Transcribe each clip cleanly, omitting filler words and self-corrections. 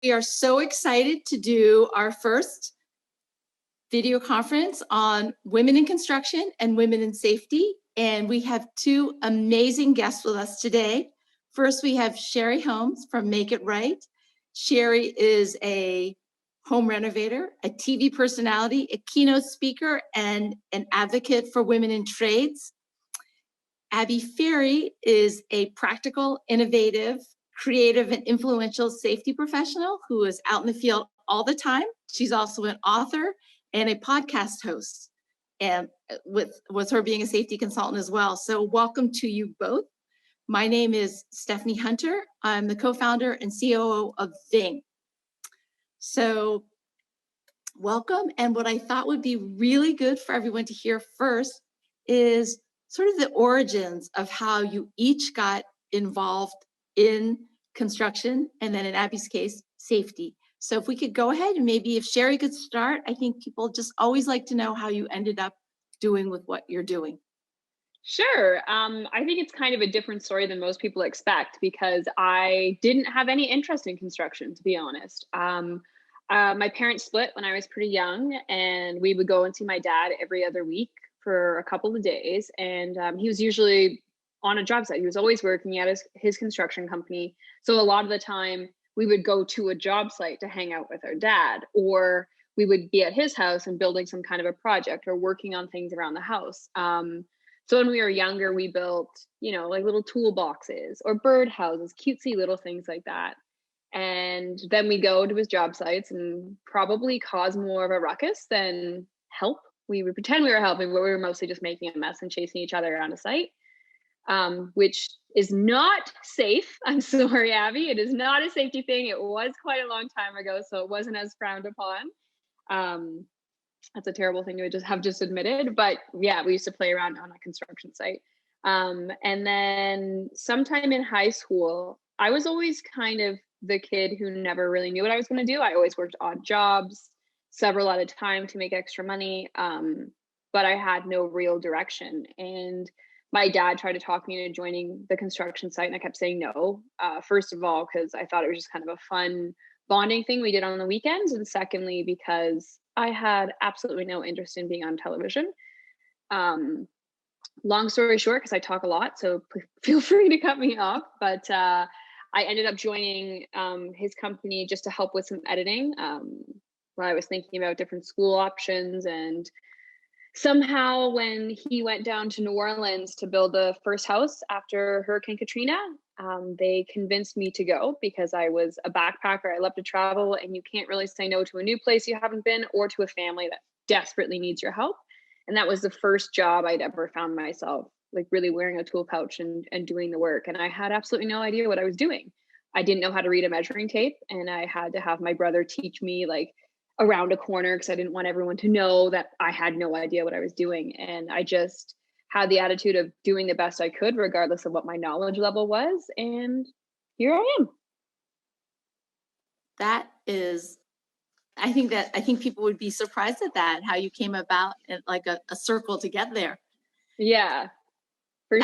We are so excited to do our first video conference on women in construction and women in safety. And we have two amazing guests with us today. First, we have Ferri Holmes from Make It Right. Ferri is a home renovator, a TV personality, a keynote speaker, and an advocate for women in trades. Ferri is a practical, innovative, creative, and influential safety professional who is out in the field all the time. She's also an author and a podcast host, and with her being a safety consultant as well. So welcome to you both. My name is Stephanie Hunter. I'm the co-founder and COO of Ving. So welcome. And what I thought would be really good for everyone to hear first is sort of the origins of how you each got involved in construction, and then in Abby's case, safety. So if we could go ahead and maybe if Ferri could start, I think people just always like to know how you ended up doing with what you're doing. Sure. I think it's kind of a different story than most people expect because I didn't have any interest in construction, to be honest. My parents split when I was pretty young, and we would go and see my dad every other week for a couple of days. And he was usually on a job site. He was always working at his construction company. So a lot of the time we would go to a job site to hang out with our dad, or we would be at his house and building some kind of a project or working on things around the house. So when we were younger, we built, like little toolboxes or bird houses, cutesy little things like that. And then we go to his job sites and probably cause more of a ruckus than help. We would pretend we were helping, but we were mostly just making a mess and chasing each other around a site, which is not safe. I'm sorry, Abby. It is not a safety thing. It was quite a long time ago, so it wasn't as frowned upon. That's a terrible thing to just admitted, but yeah, we used to play around on a construction site. And then sometime in high school, I was always kind of the kid who never really knew what I was going to do. I always worked odd jobs, several at a time to make extra money, but I had no real direction. And my dad tried to talk me into joining the construction site, and I kept saying no. First of all, because I thought it was just kind of a fun bonding thing we did on the weekends, and secondly, because I had absolutely no interest in being on television. Long story short, because I talk a lot, so feel free to cut me off, but I ended up joining his company just to help with some editing while I was thinking about different school options. And somehow when he went down to New Orleans to build the first house after Hurricane Katrina, they convinced me to go because I was a backpacker. I love to travel, and you can't really say no to a new place you haven't been or to a family that desperately needs your help. And that was the first job I'd ever found myself like really wearing a tool pouch and doing the work. And I had absolutely no idea what I was doing. I didn't know how to read a measuring tape, and I had to have my brother teach me like around a corner because I didn't want everyone to know that I had no idea what I was doing. And I just had the attitude of doing the best I could, regardless of what my knowledge level was. And here I am. I think people would be surprised at that, how you came about at like a circle to get there. Yeah, for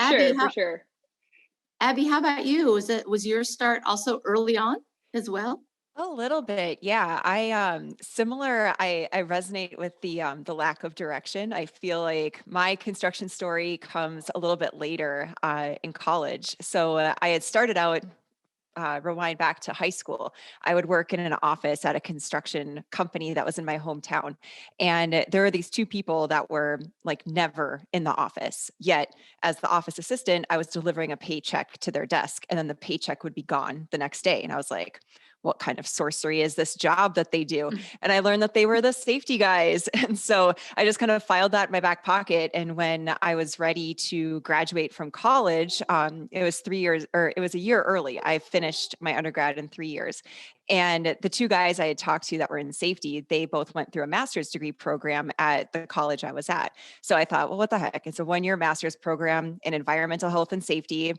sure. Abby, how about you? Was your start also early on as well? A little bit, yeah. I resonate with the lack of direction. I feel like my construction story comes a little bit later in college. So I had started out. Rewind back to high school, I would work in an office at a construction company that was in my hometown. And there were these two people that were like never in the office. Yet, as the office assistant, I was delivering a paycheck to their desk, and then the paycheck would be gone the next day. And I was like, what kind of sorcery is this job that they do? And I learned that they were the safety guys. And so I just kind of filed that in my back pocket. And when I was ready to graduate from college, it was a year early. I finished my undergrad in 3 years. And the two guys I had talked to that were in safety, they both went through a master's degree program at the college I was at. So I thought, well, what the heck? It's a 1-year master's program in environmental health and safety.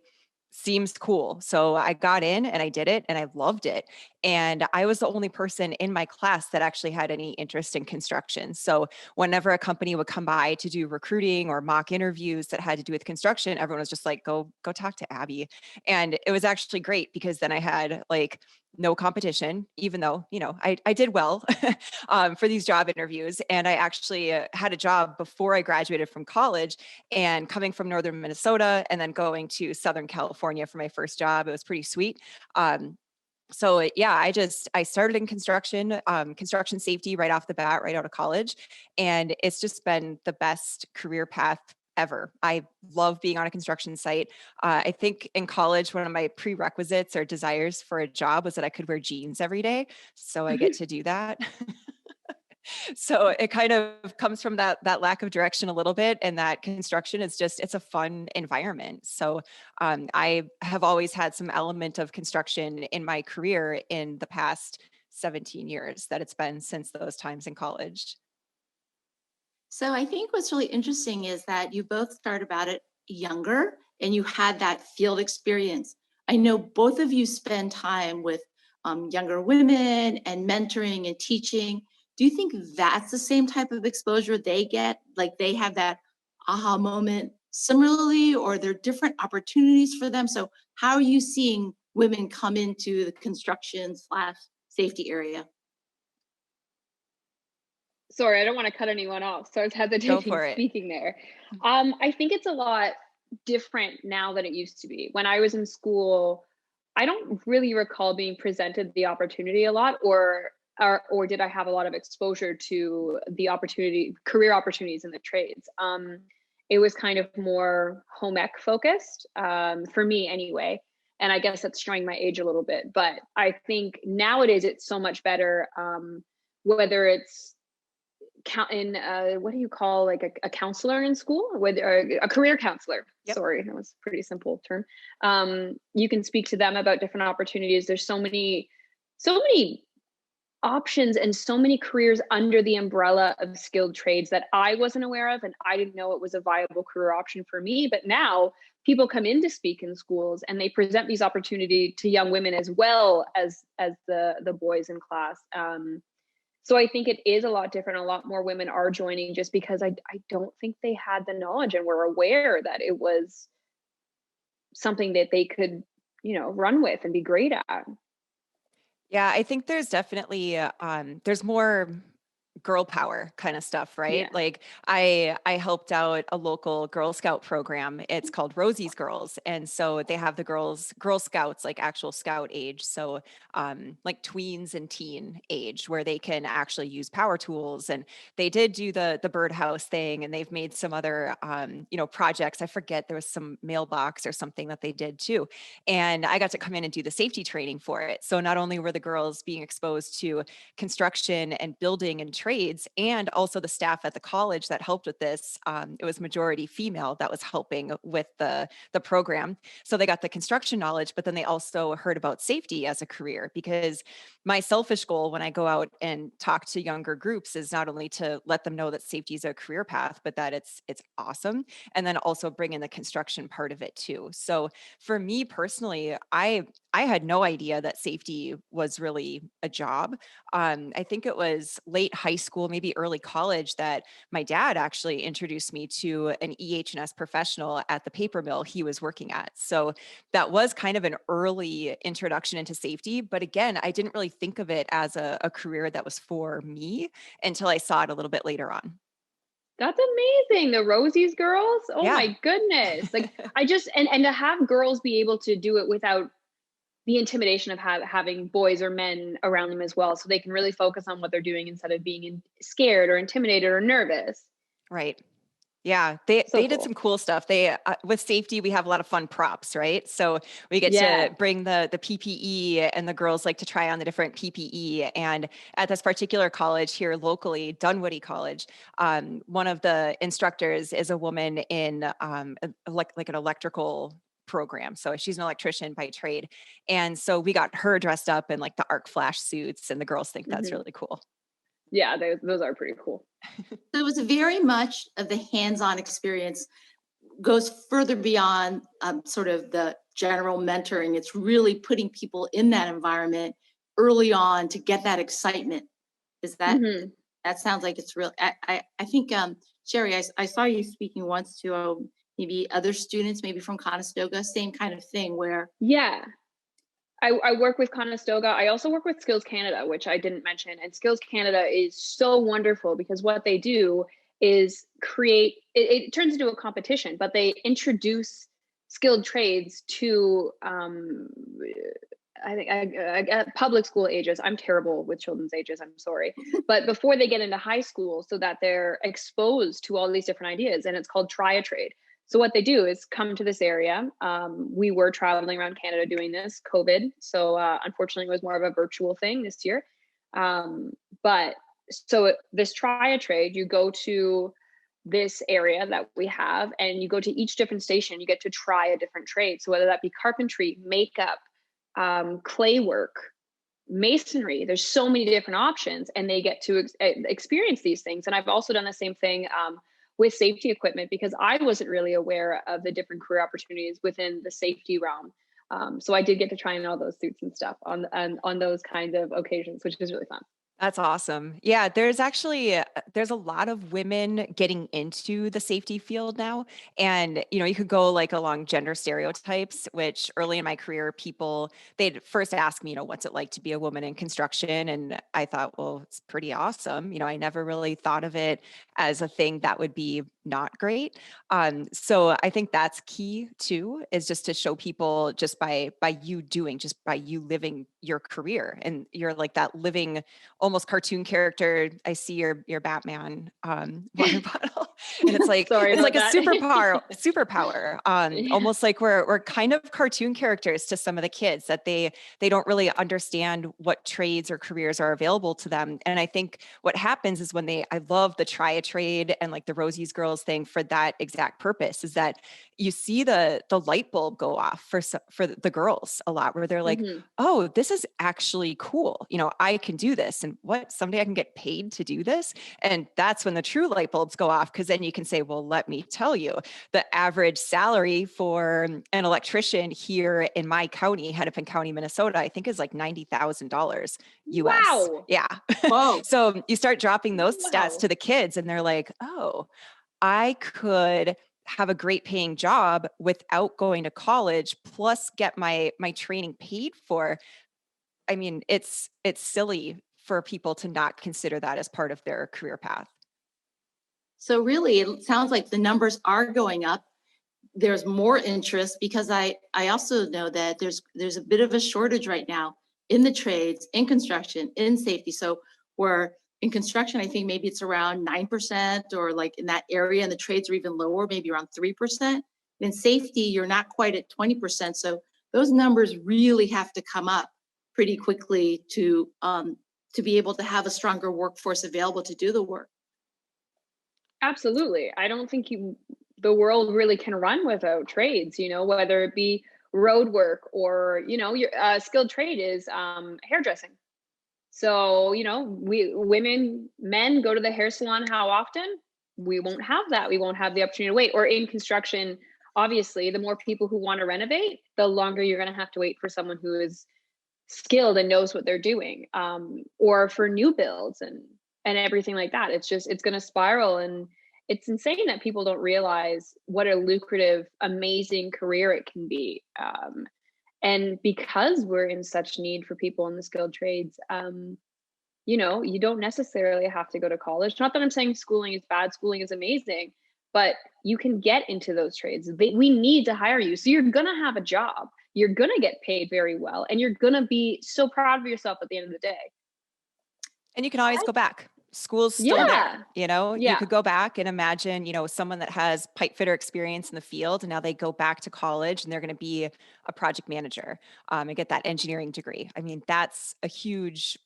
Seems cool. So I got in and I did it and I loved it. And I was the only person in my class that actually had any interest in construction. So whenever a company would come by to do recruiting or mock interviews that had to do with construction, everyone was just like, go talk to Abby. And it was actually great because then I had like no competition, even though, I did well for these job interviews. And I actually had a job before I graduated from college, and coming from northern Minnesota and then going to Southern California for my first job, it was pretty sweet. So yeah, I started in construction safety right off the bat, right out of college. And it's just been the best career path ever. I love being on a construction site. I think in college, one of my prerequisites or desires for a job was that I could wear jeans every day. So I get to do that. So it kind of comes from that lack of direction a little bit, and that construction is just, it's a fun environment. So I have always had some element of construction in my career in the past 17 years that it's been since those times in college. So I think what's really interesting is that you both started about it younger and you had that field experience. I know both of you spend time with younger women and mentoring and teaching. Do you think that's the same type of exposure they get? Like they have that aha moment similarly, or are there different opportunities for them? So how are you seeing women come into the construction slash safety area? Sorry, I don't want to cut anyone off, so I was Go hesitating for it. speaking there. I think it's a lot different now than it used to be. When I was in school, I don't really recall being presented the opportunity a lot, or did I have a lot of exposure to the career opportunities in the trades. It was kind of more home ec focused, for me anyway. And I guess that's showing my age a little bit, but I think nowadays it's so much better. Whether it's in what do you call like a counselor in school, or a career counselor, Yep. sorry, that was a pretty simple term. You can speak to them about different opportunities. There's so many options and so many careers under the umbrella of skilled trades that I wasn't aware of, and I didn't know it was a viable career option for me. But now people come in to speak in schools and they present these opportunities to young women as well as the boys in class. So I think it is a lot different. A lot more women are joining just because I don't think they had the knowledge and were aware that it was something that they could, run with and be great at. Yeah, I think there's definitely there's more girl power kind of stuff, right? Yeah. Like I helped out a local Girl Scout program. It's called Rosie's Girls. And so they have the Girl Scouts, like actual scout age. So like tweens and teen age, where they can actually use power tools. And they did do the birdhouse thing, and they've made some other projects. I forget, there was some mailbox or something that they did too. And I got to come in and do the safety training for it. So not only were the girls being exposed to construction and building and trades, and also the staff at the college that helped with this. It was majority female that was helping with the program. So they got the construction knowledge, but then they also heard about safety as a career. Because my selfish goal when I go out and talk to younger groups is not only to let them know that safety is a career path, but that it's awesome, and then also bring in the construction part of it too. So for me personally, I had no idea that safety was really a job. I think it was late high school, maybe early college, that my dad actually introduced me to an EH&S professional at the paper mill he was working at. So that was kind of an early introduction into safety. But again, I didn't really think of it as a career that was for me until I saw it a little bit later on. That's amazing. The Rosie's Girls. Oh Yeah. my goodness. Like I just, and to have girls be able to do it without the intimidation of having boys or men around them as well. So they can really focus on what they're doing instead of being scared or intimidated or nervous. Right. Yeah, they So did some cool. cool stuff. They with safety, we have a lot of fun props, right? So we get Yeah. to bring the PPE, and the girls like to try on the different PPE. And at this particular college here locally, Dunwoody College, one of the instructors is a woman in like an electrical program. So she's an electrician by trade. And so we got her dressed up in like the arc flash suits, and the girls think that's Hmm. really cool. Yeah, those are pretty cool. So it was very much of the hands-on experience, goes further beyond sort of the general mentoring. It's really putting people in that environment early on to get that excitement. Is that Hmm. that sounds like it's real? I think Sherry, I saw you speaking once to maybe other students, maybe from Conestoga, same kind of thing where Yeah. I work with Conestoga. I also work with Skills Canada, which I didn't mention. And Skills Canada is so wonderful because what they do is create, it turns into a competition, but they introduce skilled trades to, I think at public school ages. I'm terrible with children's ages, I'm sorry. But before they get into high school, so that they're exposed to all these different ideas. And it's called Try a Trade. So what they do is come to this area. We were traveling around Canada doing this, COVID. So unfortunately, it was more of a virtual thing this year. But so this Try a Trade, you go to this area that we have, and you go to each different station. You get to try a different trade. So whether that be carpentry, makeup, clay work, masonry, there's so many different options, and they get to experience these things. And I've also done the same thing with safety equipment, because I wasn't really aware of the different career opportunities within the safety realm. So I did get to try on all those suits and stuff on those kind of occasions, which is really fun. That's awesome. Yeah, there's actually there's a lot of women getting into the safety field now. And you could go like along gender stereotypes, which early in my career, people they'd first ask me, what's it like to be a woman in construction? And I thought, well, it's pretty awesome. I never really thought of it as a thing that would be not great. So I think that's key too, is just to show people just by you doing, just by you living your career, and you're like that living almost cartoon character. I see your Batman water bottle, and it's like Sorry it's about like a that. superpower. Almost like we're kind of cartoon characters to some of the kids, that they don't really understand what trades or careers are available to them. And I think what happens is when I love the Try a Trade and like the Rosie's Girls thing for that exact purpose, is that you see the light bulb go off for the girls a lot, where they're like, Mhm. oh, this is actually cool. I can do this, and what, someday I can get paid to do this. And that's when the true light bulbs go off, because then you can say, well, let me tell you, the average salary for an electrician here in my county, Hennepin County, Minnesota, I think is like $90,000 US. Wow. Yeah. Whoa. So you start dropping those stats Wow. to the kids, and they're like, oh, I could have a great paying job without going to college, plus get my training paid for. I mean, it's silly for people to not consider that as part of their career path. So really, it sounds like the numbers are going up. There's more interest, because I also know that there's a bit of a shortage right now in the trades, in construction, in safety. So where in construction, I think maybe it's around 9%, or like in that area, and the trades are even lower, maybe around 3%. In safety, you're not quite at 20%. So those numbers really have to come up pretty quickly to be able to have a stronger workforce available to do the work. Absolutely. I don't think the world really can run without trades, whether it be road work or, your skilled trade is hairdressing. So, men go to the hair salon how often? We won't have that. We won't have the opportunity to wait. Or in construction, obviously, the more people who want to renovate, the longer you're going to have to wait for someone who is skilled and knows what they're doing. Or for new builds and everything like that. It's going to spiral, and it's insane that people don't realize what a lucrative, amazing career it can be. And because we're in such need for people in the skilled trades, you don't necessarily have to go to college. Not that I'm saying schooling is bad, schooling is amazing, but you can get into those trades. We need to hire you. So you're going to have a job. You're going to get paid very well, and you're going to be so proud of yourself at the end of the day. And you can always go back. School's still there, Yeah. you could go back and imagine, someone that has pipe fitter experience in the field, and now they go back to college and they're going to be a project manager and get that engineering degree. I mean, that's a huge,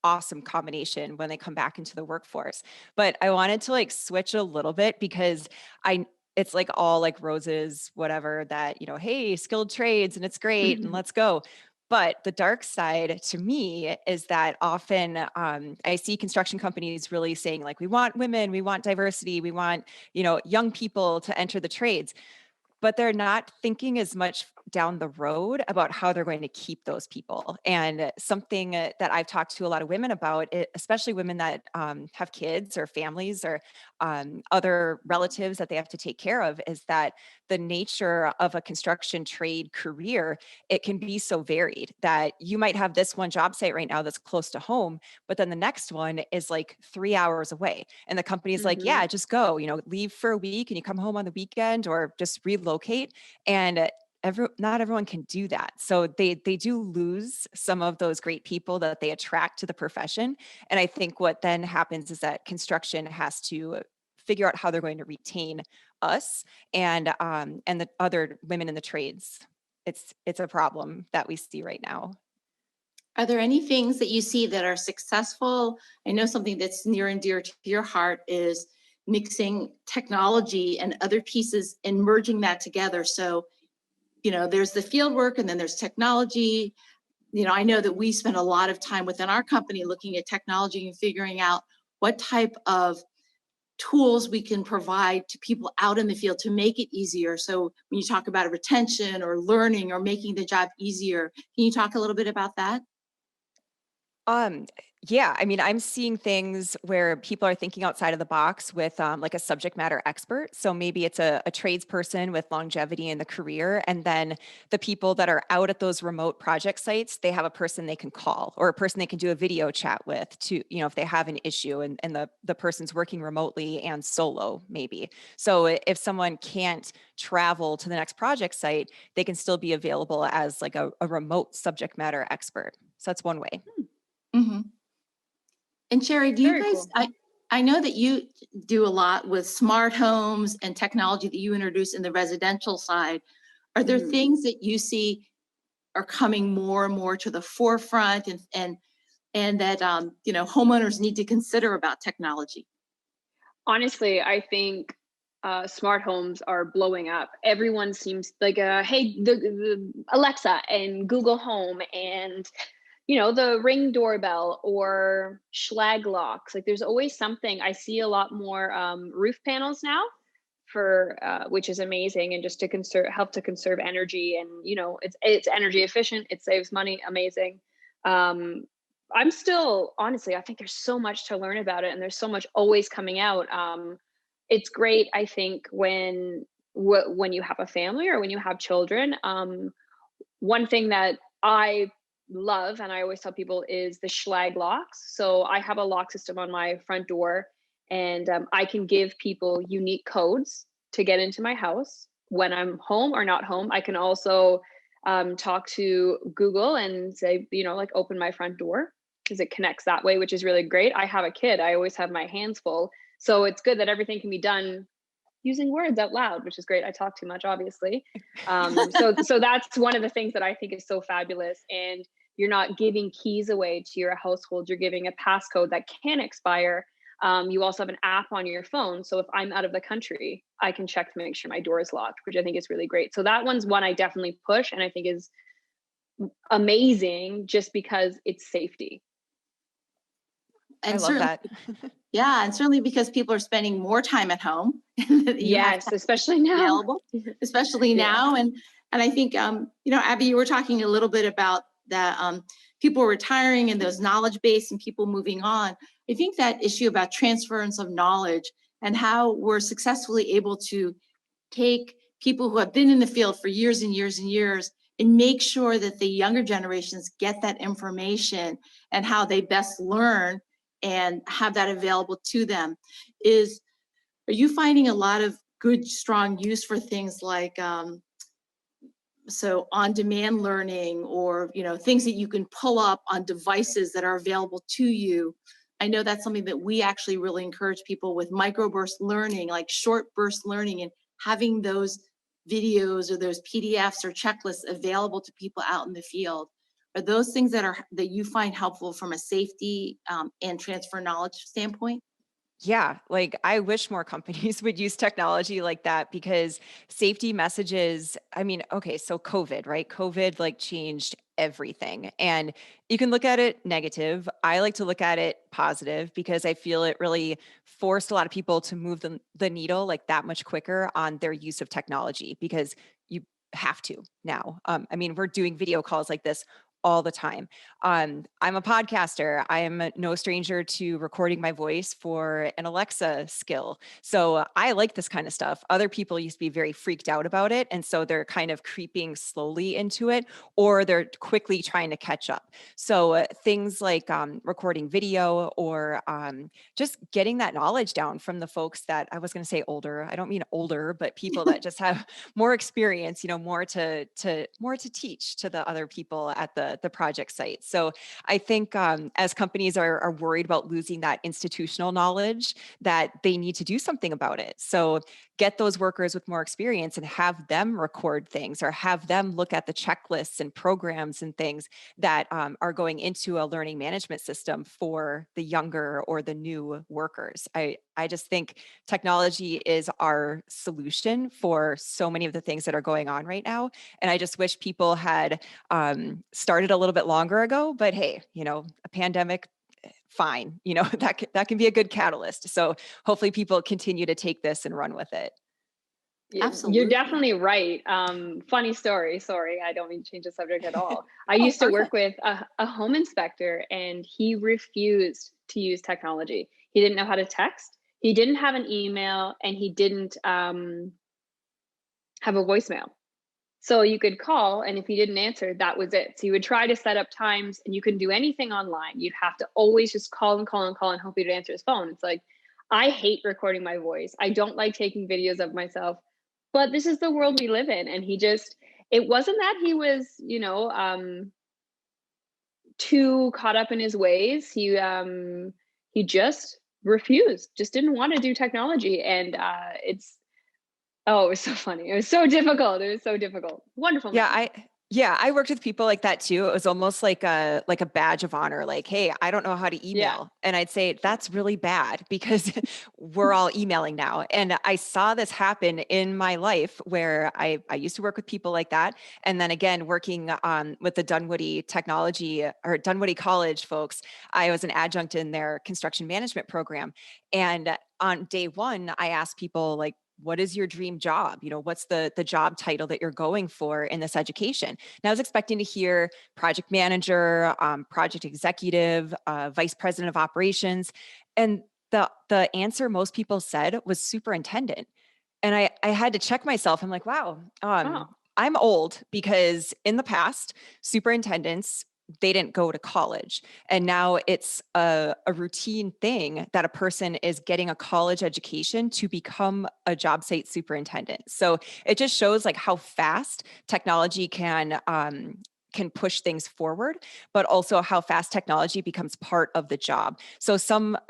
awesome combination when they come back into the workforce. But I wanted to like switch a little bit, because it's like all like roses, whatever, that, hey, skilled trades and it's great and let's go. But the dark side to me is that often I see construction companies really saying like, we want women, we want diversity, we want, young people to enter the trades, but they're not thinking as much down the road about how they're going to keep those people. And something that I've talked to a lot of women about, especially women that have kids or families or other relatives that they have to take care of, is that the nature of a construction trade career, it can be so varied that you might have this one job site right now that's close to home, but then the next one is like 3 hours away. And the company's like, Mhm. yeah, just go, leave for a week and you come home on the weekend or just relocate. And not everyone can do that. So they do lose some of those great people that they attract to the profession. And I think what then happens is that construction has to figure out how they're going to retain us and the other women in the trades. It's a problem that we see right now. Are there any things that you see that are successful? I know something that's near and dear to your heart is mixing technology and other pieces and merging that together. So, there's the field work and then there's technology. I know that we spend a lot of time within our company looking at technology and figuring out what type of tools we can provide to people out in the field to make it easier. So when you talk about retention or learning or making the job easier, can you talk a little bit about that? Um, yeah, I mean, I'm seeing things where people are thinking outside of the box with like a subject matter expert. So maybe it's a tradesperson with longevity in the career. And then the people that are out at those remote project sites, they have a person they can call or a person they can do a video chat with to, if they have an issue and the person's working remotely and solo, maybe. So if someone can't travel to the next project site, they can still be available as like a remote subject matter expert. So that's one way. Mhm. And Sherry, do you Very guys, cool. I know that you do a lot with smart homes and technology that you introduce in the residential side. Are there Mhm. things that you see are coming more and more to the forefront and that homeowners need to consider about technology? Honestly, I think smart homes are blowing up. Everyone seems like, hey, the Alexa and Google Home and the Ring doorbell or Schlag locks. Like, there's always something. I see a lot more roof panels now for which is amazing, and just to help to conserve energy, and it's energy efficient. It saves money. Amazing. Um, I'm still, honestly, I think there's so much to learn about it, and there's so much always coming out. It's great, I think, when you have a family or when you have children. One thing that I love, and I always tell people, is the Schlag locks. So I have a lock system on my front door, and I can give people unique codes to get into my house when I'm home or not home. I can also talk to Google and say, like, open my front door, because it connects that way, which is really great. I have a kid. I always have my hands full. So it's good that everything can be done using words out loud, which is great. I talk too much, obviously. So that's one of the things that I think is so fabulous. And you're not giving keys away to your household. You're giving a passcode that can expire. You also have an app on your phone. So if I'm out of the country, I can check to make sure my door is locked, which I think is really great. So that one's one I definitely push and I think is amazing, just because it's safety. I And love certainly, that. yeah, and certainly because people are spending more time at home, you have Yes, especially now. available, especially Yeah. now. And I think, Abby, you were talking a little bit about that people retiring and those knowledge base and people moving on. I think that issue about transference of knowledge and how we're successfully able to take people who have been in the field for years and years and years and make sure that the younger generations get that information and how they best learn and have that available to them. Are you finding a lot of good, strong use for things like so on-demand learning, or things that you can pull up on devices that are available to you? I know that's something that we actually really encourage people with microburst learning, like short burst learning, and having those videos or those PDFs or checklists available to people out in the field. Are those things that you find helpful from a safety and transfer knowledge standpoint? Yeah, like I wish more companies would use technology like that because safety messages, I mean, okay, so COVID, right? COVID like changed everything. And you can look at it negative. I like to look at it positive because I feel it really forced a lot of people to move the needle like that much quicker on their use of technology because you have to now. I mean, we're doing video calls like this all the time. I'm a podcaster. I am no stranger to recording my voice for an Alexa skill. So I like this kind of stuff. Other people used to be very freaked out about it. And so they're kind of creeping slowly into it, or they're quickly trying to catch up. So things like recording video, or just getting that knowledge down from the folks that, I was going to say older. I don't mean older, but people that just have more experience, more to teach to the other people at the project site. So I think as companies are worried about losing that institutional knowledge, that they need to do something about it. So get those workers with more experience and have them record things, or have them look at the checklists and programs and things that are going into a learning management system for the younger or the new workers. I just think technology is our solution for so many of the things that are going on right now. And I just wish people had started a little bit longer ago, but hey, a pandemic, fine, that can be a good catalyst. So hopefully people continue to take this and run with it. Absolutely. You're definitely right. Funny story. Sorry, I don't mean to change the subject at all. I Oh, used to work perfect. with a home inspector, and he refused to use technology. He didn't know how to text. He didn't have an email, and he didn't have a voicemail. So you could call, and if he didn't answer, that was it. So you would try to set up times, and you couldn't do anything online. You'd have to always just call and call and call and hope he'd answer his phone. It's like, I hate recording my voice. I don't like taking videos of myself, but this is the world we live in. And it wasn't that he was, too caught up in his ways. He just refused, just didn't want to do technology. And it was so funny. It was so difficult. It was so difficult. Wonderful man. I worked with people like that too. It was almost like a badge of honor. Like, hey, I don't know how to Yeah. email. And I'd say that's really bad, because we're all emailing now. And I saw this happen in my life, where I used to work with people like that. And then again, working with the Dunwoody Technology, or Dunwoody College folks, I was an adjunct in their construction management program. And on day one, I asked people, like, what is your dream job? What's the job title that you're going for in this education? And I was expecting to hear project manager, project executive, vice president of operations. And the answer most people said was superintendent. And I had to check myself. I'm like, wow, Oh, I'm old, because in the past, superintendents, they didn't go to college. And now it's a routine thing that a person is getting a college education to become a job site superintendent. So it just shows like how fast technology can push things forward, but also how fast technology becomes part of the job. So a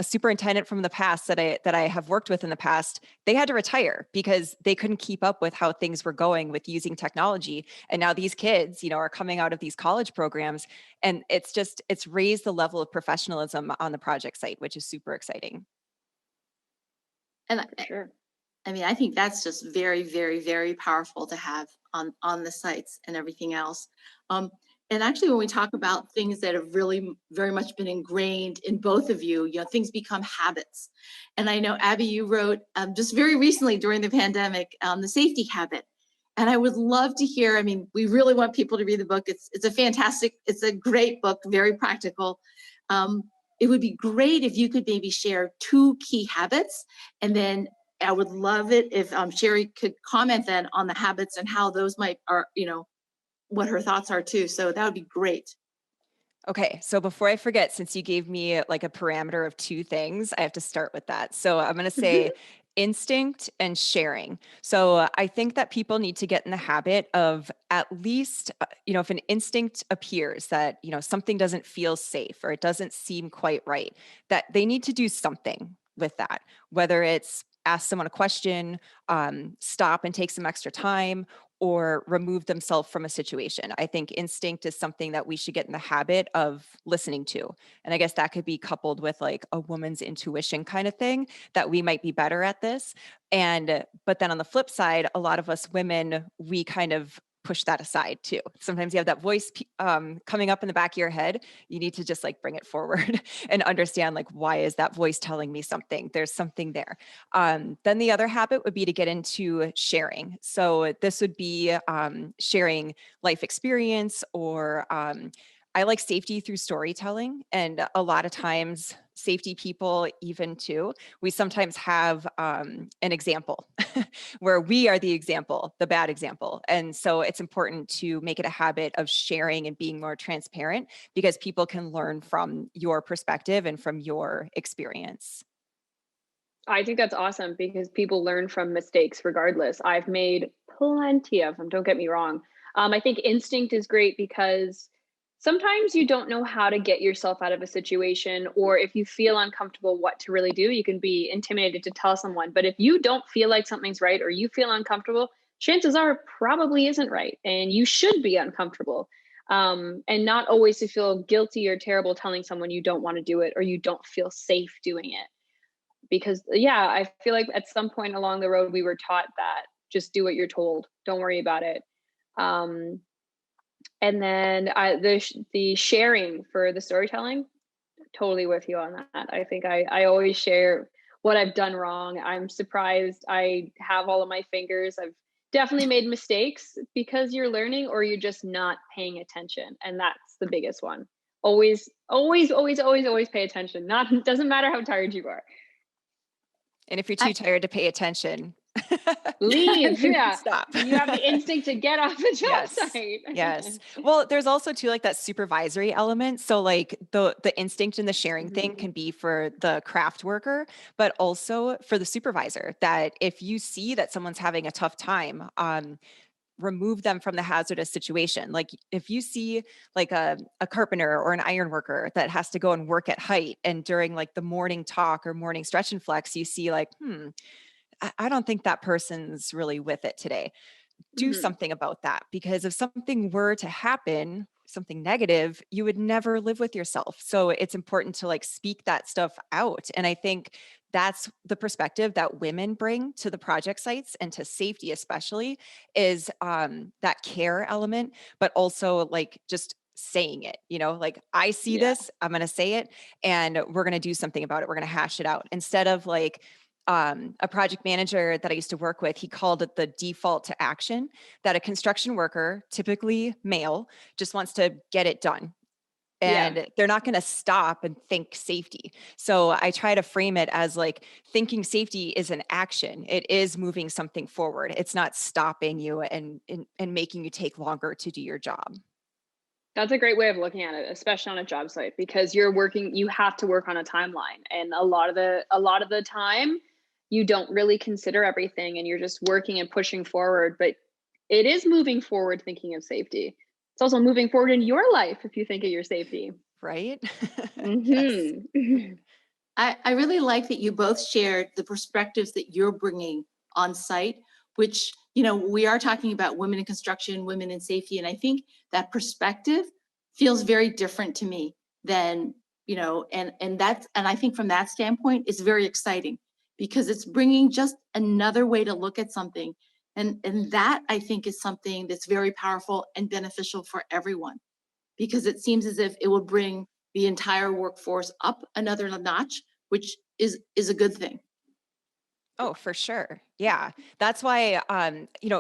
superintendent from the past that I have worked with in the past, they had to retire because they couldn't keep up with how things were going with using technology. And now these kids, are coming out of these college programs, and it's raised the level of professionalism on the project site, which is super exciting. And for sure. I mean, I think that's just very, very, very powerful to have on the sites and everything else. And actually, when we talk about things that have really very much been ingrained in both of you, things become habits. And I know, Abby, you wrote just very recently during the pandemic, the safety habit. And I would love to hear, I mean, we really want people to read the book. It's a great book, very practical. It would be great if you could maybe share 2 key habits, and then I would love it if Sherry could comment then on the habits and how those what her thoughts are too. So that would be great. Okay, so before I forget, since you gave me like a parameter of 2 things, I have to start with that. So I'm going to say instinct and sharing. So I think that people need to get in the habit of, at least, if an instinct appears that, something doesn't feel safe or it doesn't seem quite right, that they need to do something with that, whether it's ask someone a question, stop and take some extra time, or remove themselves from a situation. I think instinct is something that we should get in the habit of listening to. And I guess that could be coupled with like a woman's intuition kind of thing, that we might be better at this. But then on the flip side, a lot of us women, we kind of push that aside too. Sometimes you have that voice coming up in the back of your head. You need to just like bring it forward and understand like, why is that voice telling me something? There's something there. Then the other habit would be to get into sharing. So this would be sharing life experience, or I like safety through storytelling. And a lot of times, safety people, even too, we sometimes have an example where we are the example, the bad example. And so it's important to make it a habit of sharing and being more transparent, because people can learn from your perspective and from your experience. I think that's awesome because people learn from mistakes regardless. I've made plenty of them, don't get me wrong. I think instinct is great because sometimes you don't know how to get yourself out of a situation, or if you feel uncomfortable what to really do, you can be intimidated to tell someone. But if you don't feel like something's right or you feel uncomfortable, chances are it probably isn't right. And you should be uncomfortable. And not always to feel guilty or terrible telling someone you don't want to do it or you don't feel safe doing it. Because yeah, I feel like at some point along the road, we were taught that just do what you're told. Don't worry about it. Um, and then the sharing for the storytelling, totally with you on that. I think I always share what I've done wrong. I'm surprised I have all of my fingers. I've definitely made mistakes because you're learning or you're just not paying attention. And that's the biggest one. Always, always, always, always, always pay attention. Not, doesn't matter how tired you are. And if you're too tired to pay attention, leave. Yeah. stop. You have the instinct to get off the job Yes. site. Yes. Well, there's also too like that supervisory element. So like the instinct and the sharing thing can be for the craft worker, but also for the supervisor, that if you see that someone's having a tough time, remove them from the hazardous situation. Like if you see like a carpenter or an iron worker that has to go and work at height, and during like the morning talk or morning stretch and flex, you see like, I don't think that person's really with it today. Do something about that, because if something were to happen, something negative, you would never live with yourself. So it's important to like speak that stuff out. And I think that's the perspective that women bring to the project sites and to safety, especially, is that care element, but also like just saying it, like I see Yeah. this, I'm going to say it, and we're going to do something about it. We're going to hash it out, instead of like a project manager that I used to work with, he called it the default to action, that a construction worker, typically male, just wants to get it done. Yeah. And they're not going to stop and think safety. So I try to frame it as like thinking safety is an action. It is moving something forward. It's not stopping you and making you take longer to do your job. That's a great way of looking at it, especially on a job site, because you have to work on a timeline. And a lot of the time you don't really consider everything and you're just working and pushing forward, but it is moving forward thinking of safety. It's also moving forward in your life if you think of your safety. Right? Yes. Mm-hmm. I really like that you both shared the perspectives that you're bringing on site, which, we are talking about women in construction, women in safety. And I think that perspective feels very different to me than, and I think from that standpoint, it's very exciting because it's bringing just another way to look at something. And that I think is something that's very powerful and beneficial for everyone, because it seems as if it will bring the entire workforce up another notch, which is a good thing. Oh, for sure. Yeah. That's why,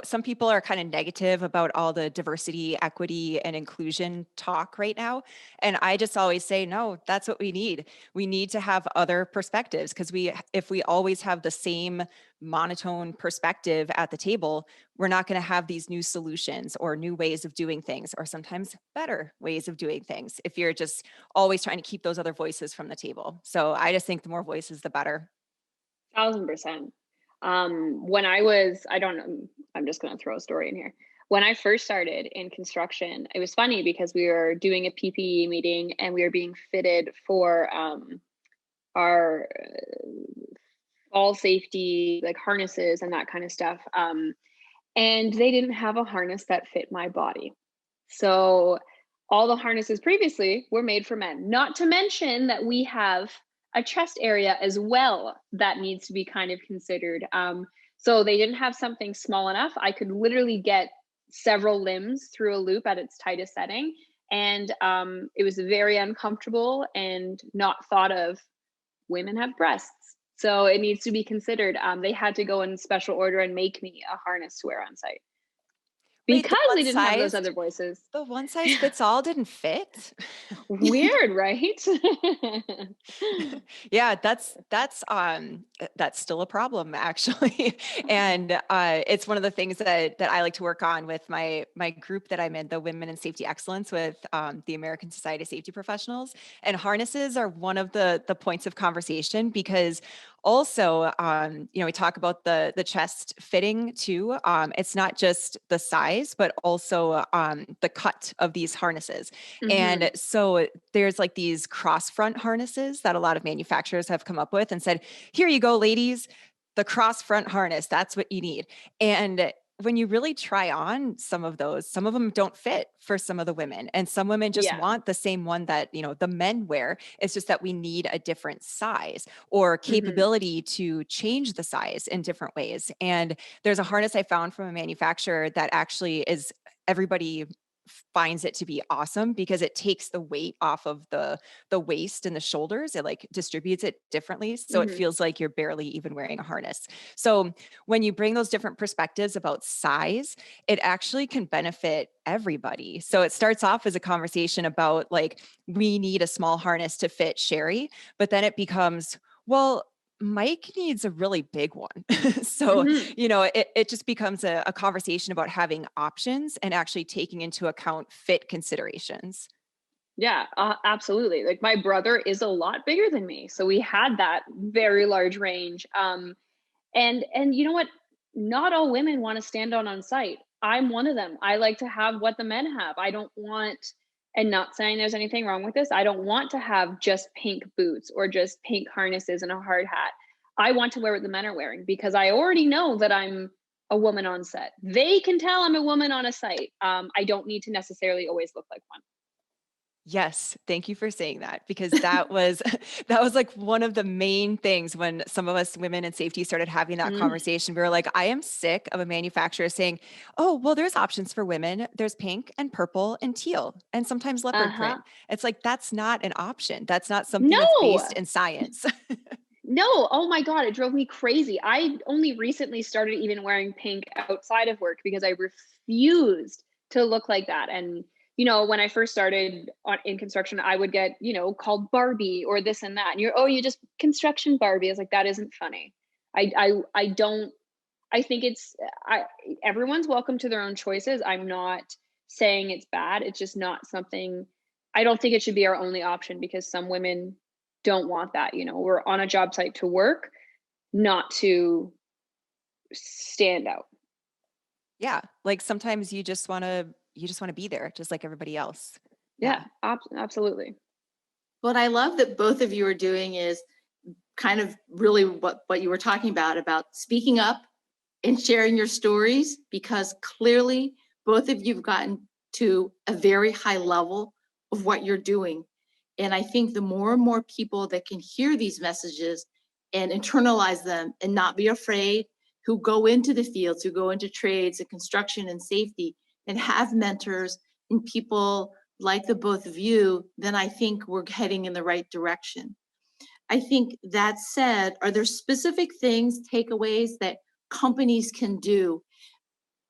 some people are kind of negative about all the diversity, equity, and inclusion talk right now. And I just always say, no, that's what we need. We need to have other perspectives, because if we always have the same monotone perspective at the table, we're not going to have these new solutions or new ways of doing things, or sometimes better ways of doing things, if you're just always trying to keep those other voices from the table. So I just think the more voices, the better. 1000%. When I don't know, I'm just going to throw a story in here. When I first started in construction, it was funny because we were doing a PPE meeting and we were being fitted for our all safety, like harnesses and that kind of stuff. And they didn't have a harness that fit my body. So all the harnesses previously were made for men, not to mention that we have a chest area as well that needs to be kind of considered. So they didn't have something small enough. I could literally get several limbs through a loop at its tightest setting. And it was very uncomfortable and not thought of. Women have breasts, so it needs to be considered. They had to go in special order and make me a harness to wear on site Wait, because they didn't have those other voices. the one size fits all didn't fit? Weird, right? Yeah, that's still a problem actually. And it's one of the things that I like to work on with my group that I'm in, the Women in Safety Excellence with the American Society of Safety Professionals. And harnesses are one of the points of conversation because also, we talk about the chest fitting too. It's not just the size, but also the cut of these harnesses. And so there's like these cross front harnesses that a lot of manufacturers have come up with and said, here you go, ladies, the cross front harness, that's what you need. And when you really try on some of those, some of them don't fit for some of the women, and some women just Yeah. want the same one that, the men wear. It's just that we need a different size or capability to change the size in different ways. And there's a harness I found from a manufacturer that actually is everybody finds it to be awesome because it takes the weight off of the waist and the shoulders. It like distributes it differently, so it feels like you're barely even wearing a harness. So when you bring those different perspectives about size, it actually can benefit everybody. So it starts off as a conversation about like, we need a small harness to fit Sherry, but then it becomes, well, Mike needs a really big one. So, it just becomes a conversation about having options and actually taking into account fit considerations. Yeah, absolutely. Like my brother is a lot bigger than me, so we had that very large range. And you know what? Not all women want to stand on site. I'm one of them. I like to have what the men have. I don't want, and not saying there's anything wrong with this, I don't want to have just pink boots or just pink harnesses and a hard hat. I want to wear what the men are wearing because I already know that I'm a woman on set. They can tell I'm a woman on a site. I don't need to necessarily always look like one. Yes, thank you for saying that because that was that was like one of the main things when some of us women in safety started having that conversation. We were like, I am sick of a manufacturer saying, "Oh, well, there's options for women. There's pink and purple and teal and sometimes leopard print." It's like that's not an option. That's not something that's No. based in science. No, oh my God, it drove me crazy. I only recently started even wearing pink outside of work because I refused to look like that. And, when I first started in construction, I would get, called Barbie or this and that. And you just construction Barbie. I was like, that isn't funny. I don't, I think everyone's welcome to their own choices. I'm not saying it's bad. It's just not something, I don't think it should be our only option because some women don't want that. We're on a job site to work, not to stand out. Yeah, like sometimes you just want to be there just like everybody else. Yeah, absolutely. What I love that both of you are doing is kind of really what you were talking about speaking up and sharing your stories, because clearly both of you've gotten to a very high level of what you're doing. And I think the more and more people that can hear these messages and internalize them and not be afraid, who go into the fields, who go into trades and construction and safety and have mentors and people like the both of you, then I think we're heading in the right direction. I think that said, are there specific things, takeaways that companies can do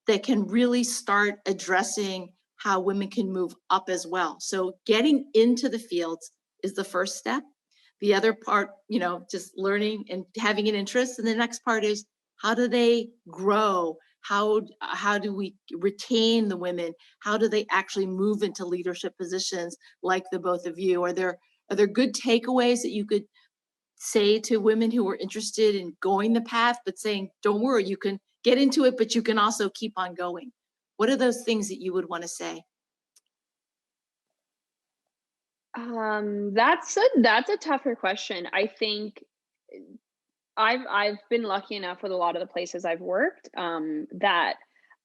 that can really start addressing how women can move up as well? So getting into the fields is the first step. The other part, just learning and having an interest. And the next part is, how do they grow? How do we retain the women? How do they actually move into leadership positions like the both of you? Are there good takeaways that you could say to women who are interested in going the path, but saying, don't worry, you can get into it, but you can also keep on going? What are those things that you would want to say? That's a tougher question. I think I've been lucky enough with a lot of the places I've worked, that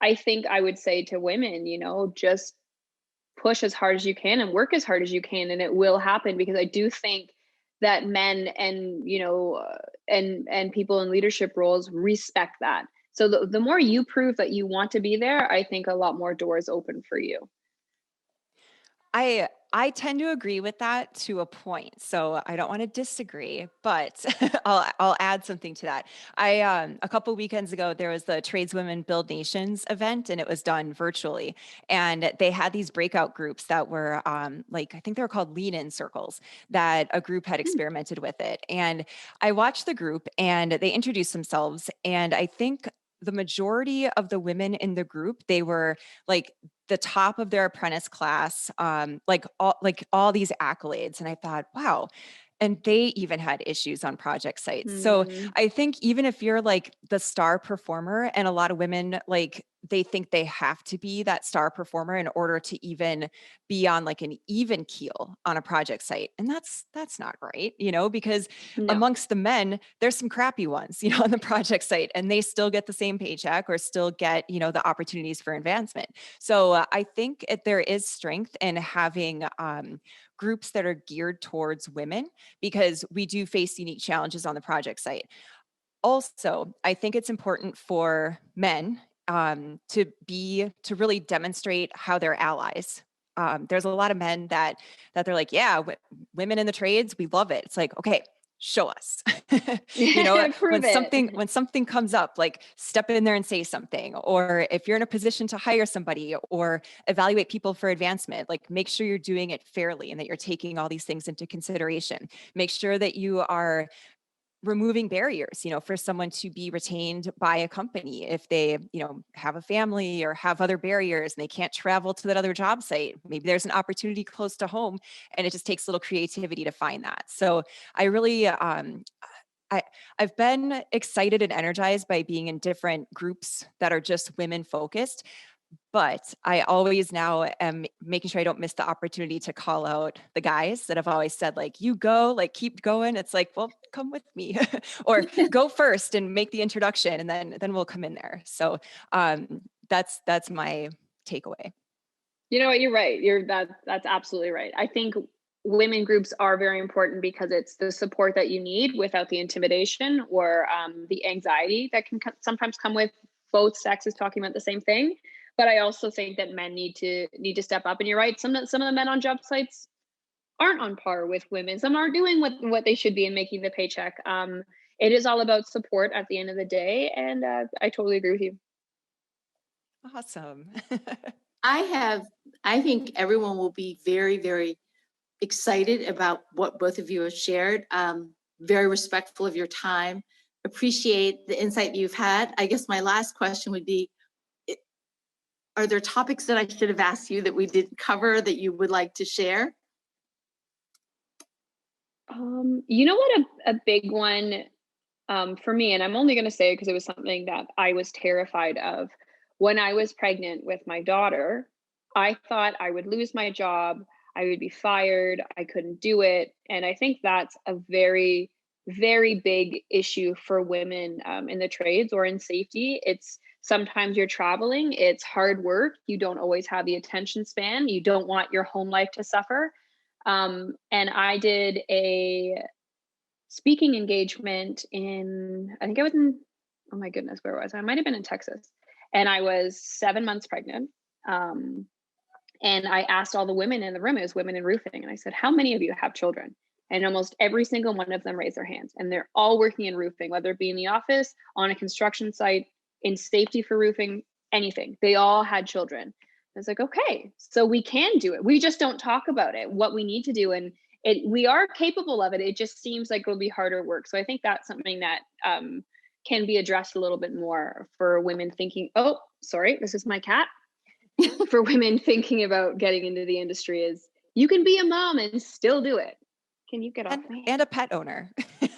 I think I would say to women, just push as hard as you can and work as hard as you can, and it will happen. Because I do think that men and and people in leadership roles respect that. So the more you prove that you want to be there, I think a lot more doors open for you. I tend to agree with that to a point. So I don't want to disagree, but I'll add something to that. I a couple weekends ago there was the Tradeswomen Build Nations event, and it was done virtually. And they had these breakout groups that were like, I think they were called lean-in circles, that a group had Hmm. experimented with it. And I watched the group and they introduced themselves, and I think the majority of the women in the group, they were like the top of their apprentice class, like all these accolades. And I thought, wow. And they even had issues on project sites. So Hmm. I think even if you're like the star performer, and a lot of women like they think they have to be that star performer in order to even be on like an even keel on a project site. And that's not right, because No. amongst the men, there's some crappy ones, on the project site, and they still get the same paycheck or still get, the opportunities for advancement. So I think there is strength in having groups that are geared towards women, because we do face unique challenges on the project site. Also, I think it's important for men to really demonstrate how they're allies. There's a lot of men that they're like, yeah, women in the trades, we love it. It's like, okay, show us. When Prove it. something comes up, like step in there and say something. Or if you're in a position to hire somebody or evaluate people for advancement, like make sure you're doing it fairly and that you're taking all these things into consideration. Make sure that you are removing barriers, for someone to be retained by a company if they, have a family or have other barriers and they can't travel to that other job site. Maybe there's an opportunity close to home, and it just takes a little creativity to find that. So I really, I I've been excited and energized by being in different groups that are just women focused, but I always now am making sure I don't miss the opportunity to call out the guys that have always said, like, you go, like, keep going. It's like, well, come with me or go first and make the introduction, and then we'll come in there. So that's my takeaway. You know what? You're right. That's absolutely right. I think women groups are very important because it's the support that you need without the intimidation or the anxiety that can sometimes come with both sexes talking about the same thing. But I also think that men need to step up. And you're right. Some of the men on job sites aren't on par with women. Some aren't doing what they should be and making the paycheck. It is all about support at the end of the day, and I totally agree with you. Awesome. I think everyone will be very, very excited about what both of you have shared. Very respectful of your time. Appreciate the insight you've had. I guess my last question would be, are there topics that I should have asked you that we didn't cover that you would like to share? You know what? A big one for me, and I'm only going to say it because it was something that I was terrified of. When I was pregnant with my daughter, I thought I would lose my job. I would be fired. I couldn't do it. And I think that's a very, very big issue for women in the trades or in safety. It's sometimes you're traveling, it's hard work. You don't always have the attention span. You don't want your home life to suffer. And I did a speaking engagement in, I think I was in, oh my goodness, where was I? I might have been in Texas. And I was 7 months pregnant. Um, and I asked all the women in the room, it was women in roofing, and I said, how many of you have children? And almost every single one of them raised their hands. And they're all working in roofing, whether it be in the office, on a construction site, in safety for roofing, anything. They all had children. I was like, okay, so we can do it. We just don't talk about it, what we need to do. And we are capable of it. It just seems like it'll be harder work. So I think that's something that can be addressed a little bit more for women thinking, oh, sorry, this is my cat. For women thinking about getting into the industry is you can be a mom and still do it. Can you get off me? And a pet owner.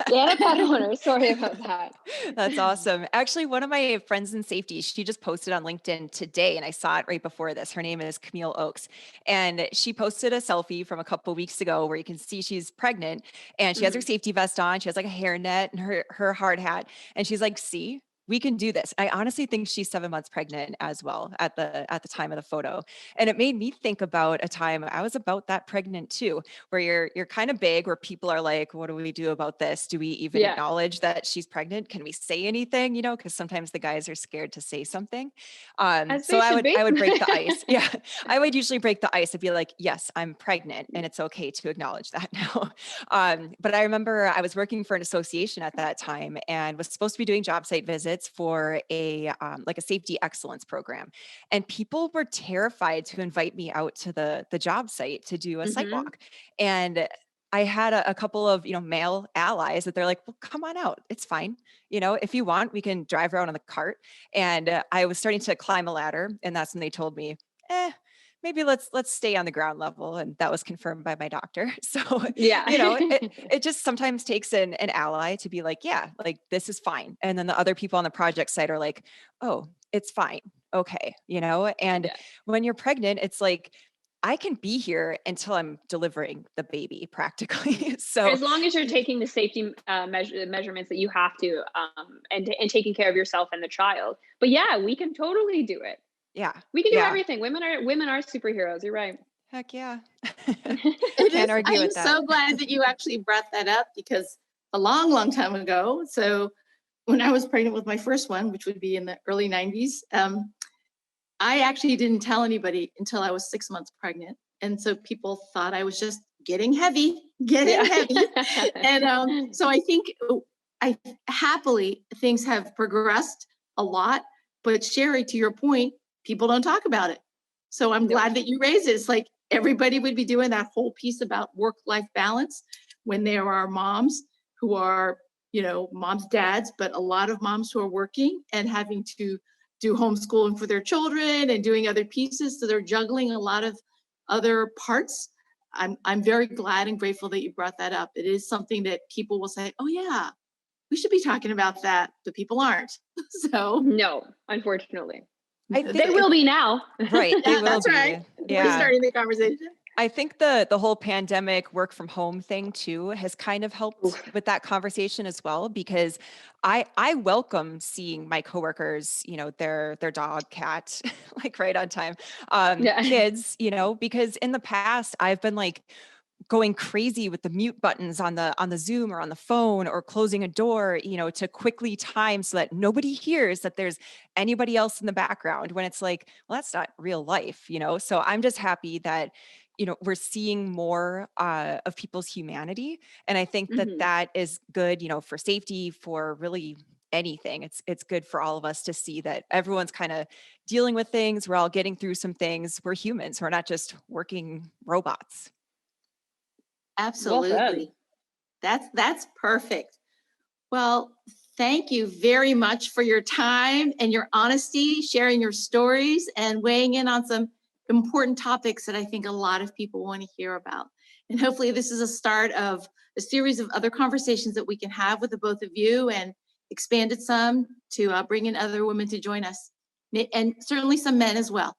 Yeah, a pet owner. Sorry about that. That's awesome. Actually, one of my friends in safety, she just posted on LinkedIn today, and I saw it right before this. Her name is Camille Oakes, and she posted a selfie from a couple of weeks ago where you can see she's pregnant, and she has her Mhm. safety vest on. She has like a hairnet and her hard hat, and she's like, "See, we can do this. I honestly think she's 7 months pregnant as well at the time of the photo. And it made me think about a time I was about that pregnant too, where you're kind of big, where people are like, what do we do about this? Do we even Yeah, acknowledge that she's pregnant? Can we say anything? Because sometimes the guys are scared to say something. as So they should be. I would break the ice. Yeah. I would usually break the ice and be like, yes, I'm pregnant, and it's okay to acknowledge that now. But I remember I was working for an association at that time and was supposed to be doing job site visits for a like a safety excellence program. And people were terrified to invite me out to the job site to do a site Hmm. walk. And I had a couple of, male allies that they're like, well, come on out. It's fine. If you want, we can drive around on the cart. And I was starting to climb a ladder. And that's when they told me, maybe let's stay on the ground level. And that was confirmed by my doctor. So, Yeah. it just sometimes takes an ally to be like, yeah, like this is fine. And then the other people on the project site are like, oh, it's fine. Okay. And Yeah. when you're pregnant, it's like, I can be here until I'm delivering the baby practically. So As long as you're taking the safety measurements that you have to, and taking care of yourself and the child. But yeah, we can totally do it. yeah, We can do yeah, everything. Women are superheroes. You're right. heck yeah. It Can't is. I argue am with that. so glad that you actually brought that up because a long, long time ago. So when I was pregnant with my first one, which would be in the early 90s, I actually didn't tell anybody until I was 6 months pregnant. And so people thought I was just getting heavy, getting Yeah. heavy. And so I think I happily things have progressed a lot. But Sherry, to your point, people don't talk about it. So I'm No. glad that you raised it. It's like everybody would be doing that whole piece about work-life balance when there are moms who are, moms, dads, but a lot of moms who are working and having to do homeschooling for their children and doing other pieces. So they're juggling a lot of other parts. I'm very glad and grateful that you brought that up. It is something that people will say, oh yeah, we should be talking about that, but people aren't. So No, unfortunately. I They think will be now. right, they will that's right. be. We're Yeah. starting the conversation. I think the whole pandemic work from home thing too has kind of helped Oof. with that conversation as well, because I welcome seeing my coworkers, their dog, cat, like right on time, Yeah. kids, because in the past I've been like going crazy with the mute buttons on the Zoom or on the phone, or closing a door, to quickly time so that nobody hears that there's anybody else in the background, when it's like, well, that's not real life. So I'm just happy that we're seeing more of people's humanity, and I think that Hmm. that is good, for safety, for really anything. It's good for all of us to see that everyone's kind of dealing with things. We're all getting through some things. We're humans. We're not just working robots. Well said. Absolutely. That's perfect. Well, thank you very much for your time and your honesty, sharing your stories and weighing in on some important topics that I think a lot of people want to hear about. And hopefully this is a start of a series of other conversations that we can have with the both of you, and expand it some to bring in other women to join us, and certainly some men as well.